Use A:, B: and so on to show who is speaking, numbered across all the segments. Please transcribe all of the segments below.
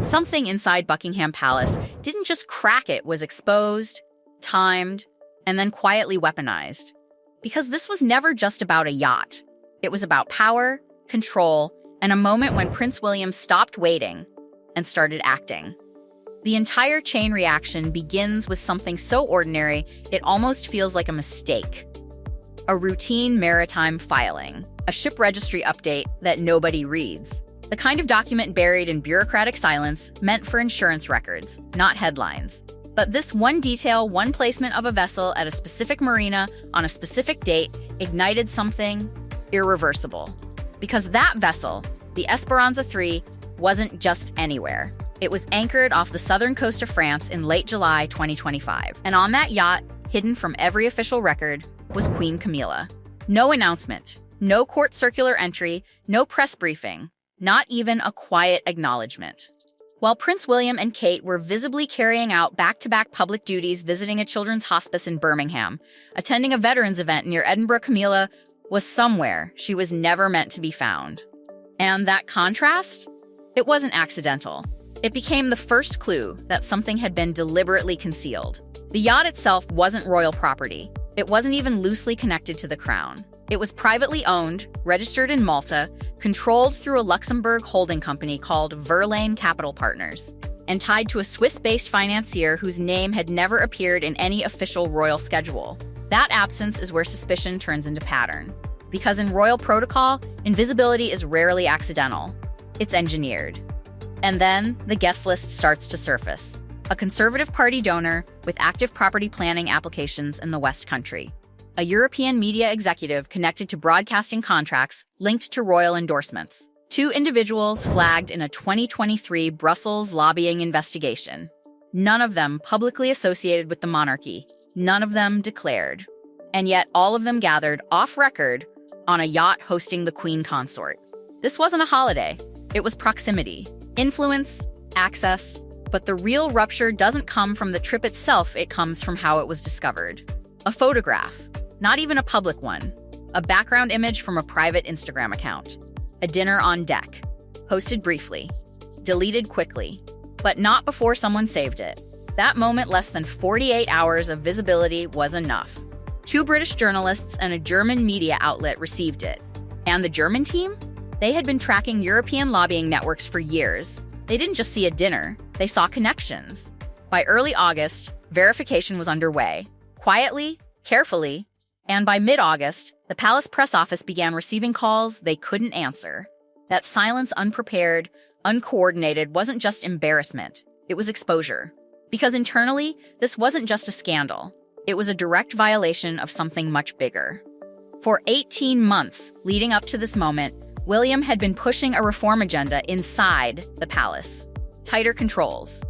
A: Something inside Buckingham Palace didn't just crack, it was exposed, timed, and then quietly weaponized. Because this was never just about a yacht. It was about power, control, and a moment when Prince William stopped waiting and started acting. The entire chain reaction begins with something so ordinary, it almost feels like a mistake. A routine maritime filing, a ship registry update that nobody reads. The kind of document buried in bureaucratic silence, meant for insurance records, not headlines. But this one detail, one placement of a vessel at a specific marina on a specific date, ignited something irreversible. Because that vessel, the Esperanza III, wasn't just anywhere. It was anchored off the southern coast of France in late July 2025. And on that yacht, hidden from every official record, was Queen Camilla. No announcement, no court circular entry, no press briefing, not even a quiet acknowledgement. While Prince William and Kate were visibly carrying out back-to-back public duties, visiting a children's hospice in Birmingham, attending a veterans event near Edinburgh, Camilla was somewhere she was never meant to be found. And that contrast? It wasn't accidental. It became the first clue that something had been deliberately concealed. The yacht itself wasn't royal property. It wasn't even loosely connected to the crown. It was privately owned, registered in Malta, controlled through a Luxembourg holding company called Verlaine Capital Partners, and tied to a Swiss-based financier whose name had never appeared in any official royal schedule. That absence is where suspicion turns into pattern. Because in royal protocol, invisibility is rarely accidental. It's engineered. And then the guest list starts to surface. A Conservative Party donor with active property planning applications in the West Country. A European media executive connected to broadcasting contracts linked to royal endorsements. 2 individuals flagged in a 2023 Brussels lobbying investigation. None of them publicly associated with the monarchy. None of them declared. And yet all of them gathered off-record on a yacht hosting the Queen Consort. This wasn't a holiday. It was proximity, influence, access. But the real rupture doesn't come from the trip itself, it comes from how it was discovered. A photograph, not even a public one. A background image from a private Instagram account. A dinner on deck, posted briefly, deleted quickly, but not before someone saved it. That moment, less than 48 hours of visibility, was enough. 2 British journalists and a German media outlet received it. And the German team? They had been tracking European lobbying networks for years. They didn't just see a dinner, they saw connections. By early August, verification was underway. Quietly, carefully, and by mid-August, the palace press office began receiving calls they couldn't answer. That silence, unprepared, uncoordinated, wasn't just embarrassment, it was exposure. Because internally, this wasn't just a scandal. It was a direct violation of something much bigger. For 18 months leading up to this moment, William had been pushing a reform agenda inside the palace. Tighter controls,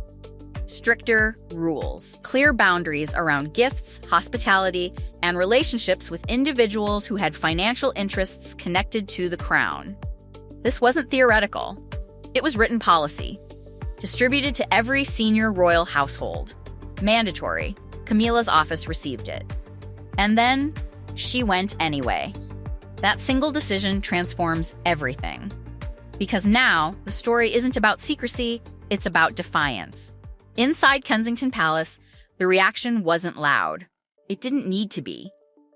A: stricter rules, clear boundaries around gifts, hospitality, and relationships with individuals who had financial interests connected to the crown. This wasn't theoretical. It was written policy, distributed to every senior royal household. Mandatory. Camilla's office received it. And then she went anyway. That single decision transforms everything. Because now, the story isn't about secrecy, it's about defiance. Inside Kensington Palace, the reaction wasn't loud. It didn't need to be.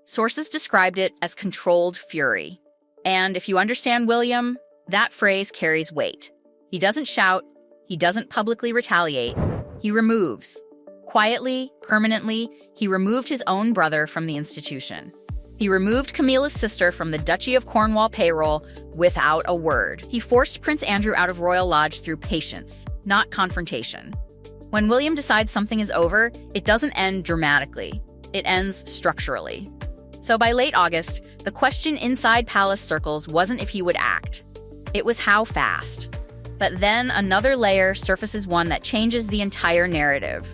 A: Sources described it as controlled fury. And if you understand William, that phrase carries weight. He doesn't shout, he doesn't publicly retaliate, he removes. Quietly, permanently, he removed his own brother from the institution. He removed Camilla's sister from the Duchy of Cornwall payroll without a word. He forced Prince Andrew out of Royal Lodge through patience, not confrontation. When William decides something is over, it doesn't end dramatically. It ends structurally. So by late August, the question inside palace circles wasn't if he would act. It was how fast. But then another layer surfaces, one that changes the entire narrative.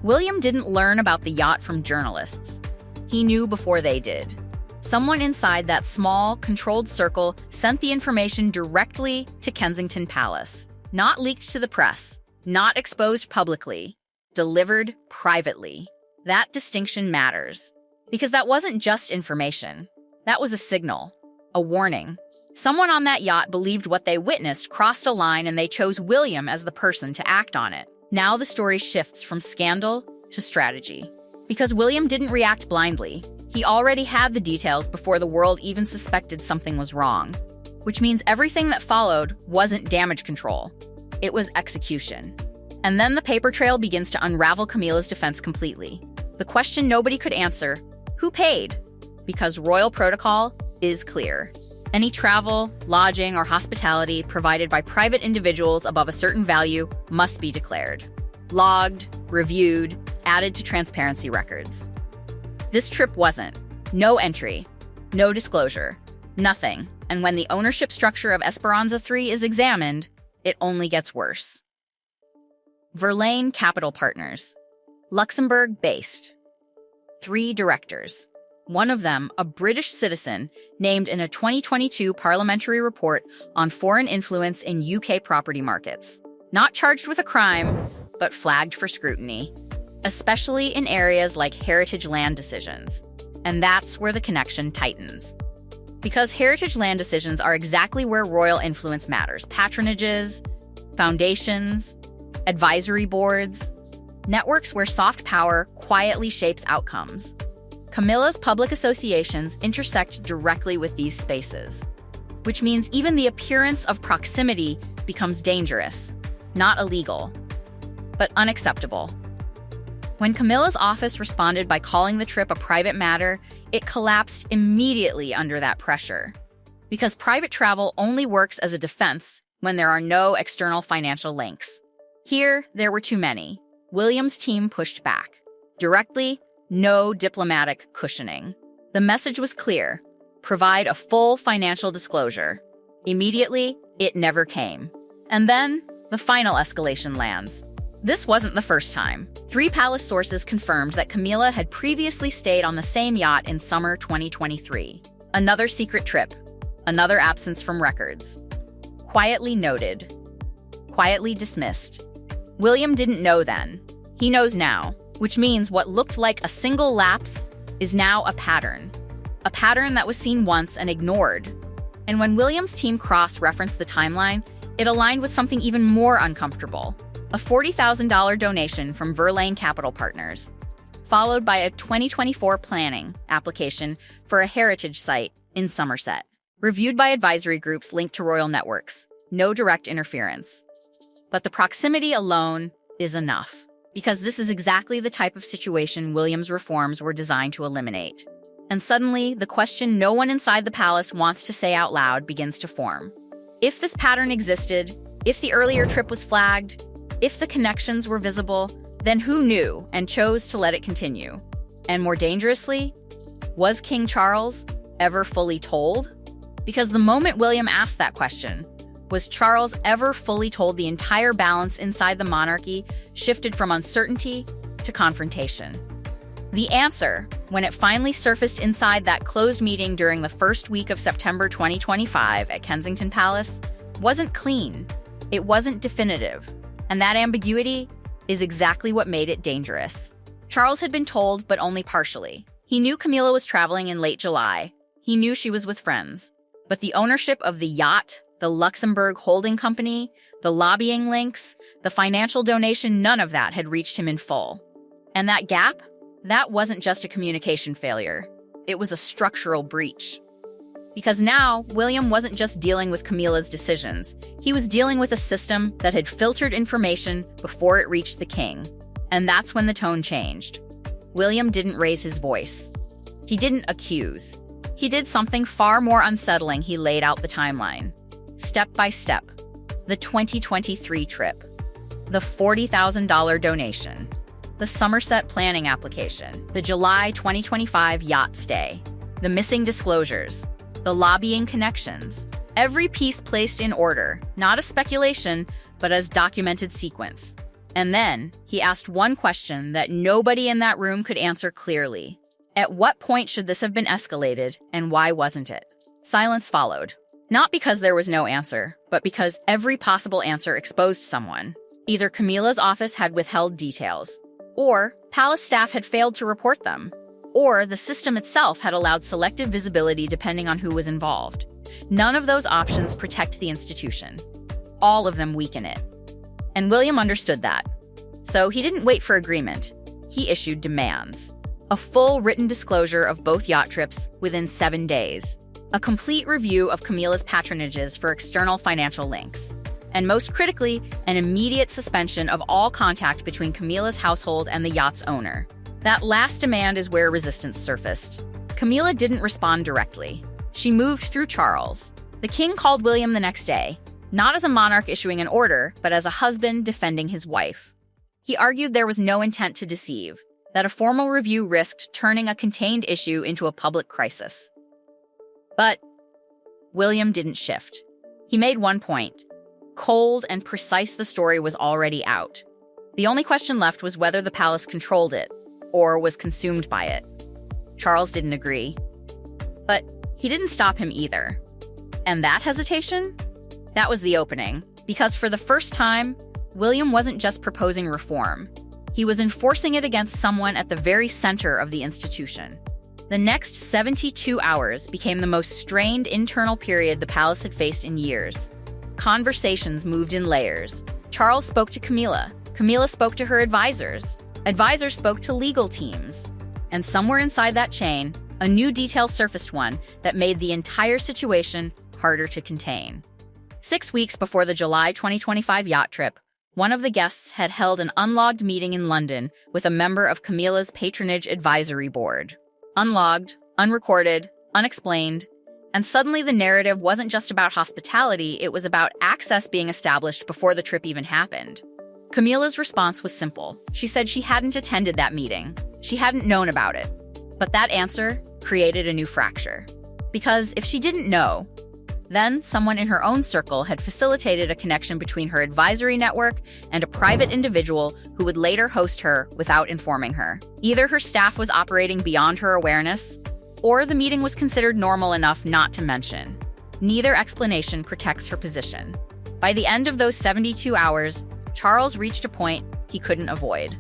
A: William didn't learn about the yacht from journalists. He knew before they did. Someone inside that small, controlled circle sent the information directly to Kensington Palace. Not leaked to the press, not exposed publicly, delivered privately. That distinction matters. Because that wasn't just information. That was a signal, a warning, Someone on that yacht believed what they witnessed crossed a line, and they chose William as the person to act on it. Now the story shifts from scandal to strategy. Because William didn't react blindly. He already had the details before the world even suspected something was wrong. Which means everything that followed wasn't damage control. It was execution. And then the paper trail begins to unravel Camilla's defense completely. The question nobody could answer: who paid? Because royal protocol is clear. Any travel, lodging, or hospitality provided by private individuals above a certain value must be declared, logged, reviewed, added to transparency records. This trip wasn't. No entry, no disclosure, nothing. And when the ownership structure of Esperanza 3 is examined, it only gets worse. Verlaine Capital Partners, Luxembourg-based. 3 directors. One of them, a British citizen, named in a 2022 parliamentary report on foreign influence in UK property markets. Not charged with a crime, but flagged for scrutiny, especially in areas like heritage land decisions. And that's where the connection tightens. Because heritage land decisions are exactly where royal influence matters. Patronages, foundations, advisory boards, networks where soft power quietly shapes outcomes. Camilla's public associations intersect directly with these spaces, which means even the appearance of proximity becomes dangerous, not illegal, but unacceptable. When Camilla's office responded by calling the trip a private matter, it collapsed immediately under that pressure. Because private travel only works as a defense when there are no external financial links. Here, there were too many. William's team pushed back. Directly, no diplomatic cushioning. The message was clear: provide a full financial disclosure. Immediately, it never came. And then, the final escalation lands. This wasn't the first time. 3 palace sources confirmed that Camilla had previously stayed on the same yacht in summer 2023. Another secret trip. Another absence from records. Quietly noted. Quietly dismissed. William didn't know then. He knows now. Which means what looked like a single lapse is now a pattern. A pattern that was seen once and ignored. And when William's team cross-referenced the timeline, it aligned with something even more uncomfortable: a $40,000 donation from Verlaine Capital Partners, followed by a 2024 planning application for a heritage site in Somerset, reviewed by advisory groups linked to royal networks. No direct interference. But the proximity alone is enough. Because this is exactly the type of situation William's reforms were designed to eliminate. And suddenly, the question no one inside the palace wants to say out loud begins to form. If this pattern existed, if the earlier trip was flagged, if the connections were visible, then who knew and chose to let it continue? And more dangerously, was King Charles ever fully told? Because the moment William asked that question, was Charles ever fully told, the entire balance inside the monarchy shifted from uncertainty to confrontation. The answer, when it finally surfaced inside that closed meeting during the first week of September 2025 at Kensington Palace, wasn't clean. It wasn't definitive. And that ambiguity is exactly what made it dangerous. Charles had been told, but only partially. He knew Camilla was traveling in late July. He knew she was with friends. But the ownership of the yacht, the Luxembourg holding company, the lobbying links, the financial donation, none of that had reached him in full. And that gap? That wasn't just a communication failure. It was a structural breach. Because now, William wasn't just dealing with Camilla's decisions. He was dealing with a system that had filtered information before it reached the king. And that's when the tone changed. William didn't raise his voice. He didn't accuse. He did something far more unsettling. He laid out the timeline. Step by step. The 2023 trip. The $40,000 donation. The Somerset planning application. The July 2025 yacht stay. The missing disclosures. The lobbying connections. Every piece placed in order, not as speculation, but as documented sequence. And then, he asked one question that nobody in that room could answer clearly. At what point should this have been escalated, and why wasn't it? Silence followed. Not because there was no answer, but because every possible answer exposed someone. Either Camilla's office had withheld details, or palace staff had failed to report them, or the system itself had allowed selective visibility depending on who was involved. none of those options protect the institution. All of them weaken it. And William understood that. So he didn't wait for agreement. He issued demands. A full written disclosure of both yacht trips within 7 days. A complete review of Camilla's patronages for external financial links. And most critically, an immediate suspension of all contact between Camilla's household and the yacht's owner. That last demand is where resistance surfaced. Camilla didn't respond directly. She moved through Charles. The king called William the next day, not as a monarch issuing an order, but as a husband defending his wife. He argued there was no intent to deceive, that a formal review risked turning a contained issue into a public crisis. But William didn't shift. He made one point. Cold and precise, the story was already out. The only question left was whether the palace controlled it, or was consumed by it. Charles didn't agree. But he didn't stop him either. And that hesitation? That was the opening. Because for the first time, William wasn't just proposing reform. He was enforcing it against someone at the very center of the institution. The next 72 hours became the most strained internal period the palace had faced in years. Conversations moved in layers. Charles spoke to Camilla. Camilla spoke to her advisors. Advisors spoke to legal teams. And somewhere inside that chain, a new detail surfaced, one that made the entire situation harder to contain. 6 weeks before the July 2025 yacht trip, one of the guests had held an unlogged meeting in London with a member of Camilla's patronage advisory board. Unlogged, unrecorded, unexplained, and suddenly the narrative wasn't just about hospitality, it was about access being established before the trip even happened. Camilla's response was simple. She said she hadn't attended that meeting. She hadn't known about it. But that answer created a new fracture. Because if she didn't know, then someone in her own circle had facilitated a connection between her advisory network and a private individual who would later host her without informing her. Either her staff was operating beyond her awareness, or the meeting was considered normal enough not to mention. Neither explanation protects her position. By the end of those 72 hours, Charles reached a point he couldn't avoid.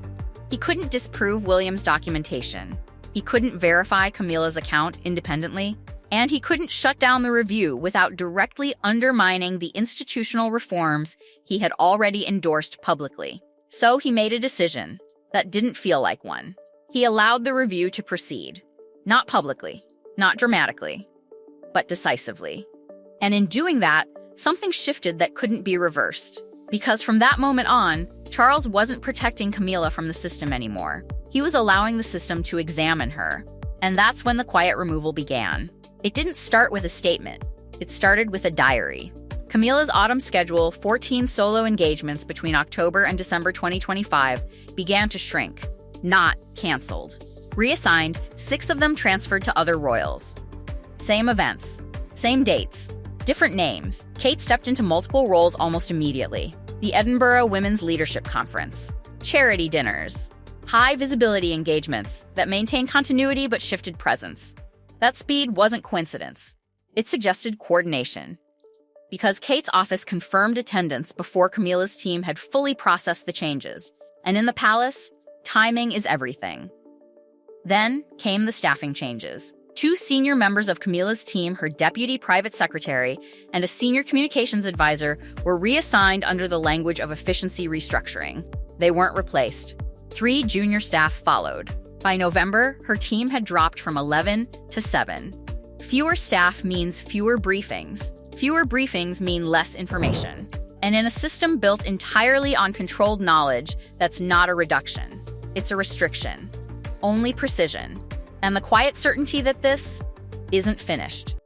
A: He couldn't disprove William's documentation. He couldn't verify Camilla's account independently. And he couldn't shut down the review without directly undermining the institutional reforms he had already endorsed publicly. So he made a decision that didn't feel like one. He allowed the review to proceed. Not publicly, not dramatically, but decisively. And in doing that, something shifted that couldn't be reversed. Because from that moment on, Charles wasn't protecting Camilla from the system anymore. He was allowing the system to examine her. And that's when the quiet removal began. It didn't start with a statement. It started with a diary. Camilla's autumn schedule, 14 solo engagements between October and December 2025, began to shrink, not canceled. Reassigned, 6 of them transferred to other royals. Same events, same dates, different names. Kate stepped into multiple roles almost immediately. The Edinburgh Women's Leadership Conference, charity dinners, high visibility engagements that maintained continuity but shifted presence. That speed wasn't coincidence. It suggested coordination. Because Kate's office confirmed attendance before Camilla's team had fully processed the changes. And in the palace, timing is everything. Then came the staffing changes. 2 senior members of Camilla's team, her deputy private secretary, and a senior communications advisor, were reassigned under the language of efficiency restructuring. They weren't replaced. 3 junior staff followed. By November, her team had dropped from 11 to 7. Fewer staff means fewer briefings. Fewer briefings mean less information. And in a system built entirely on controlled knowledge, that's not a reduction. It's a restriction. Only precision. And the quiet certainty that this isn't finished.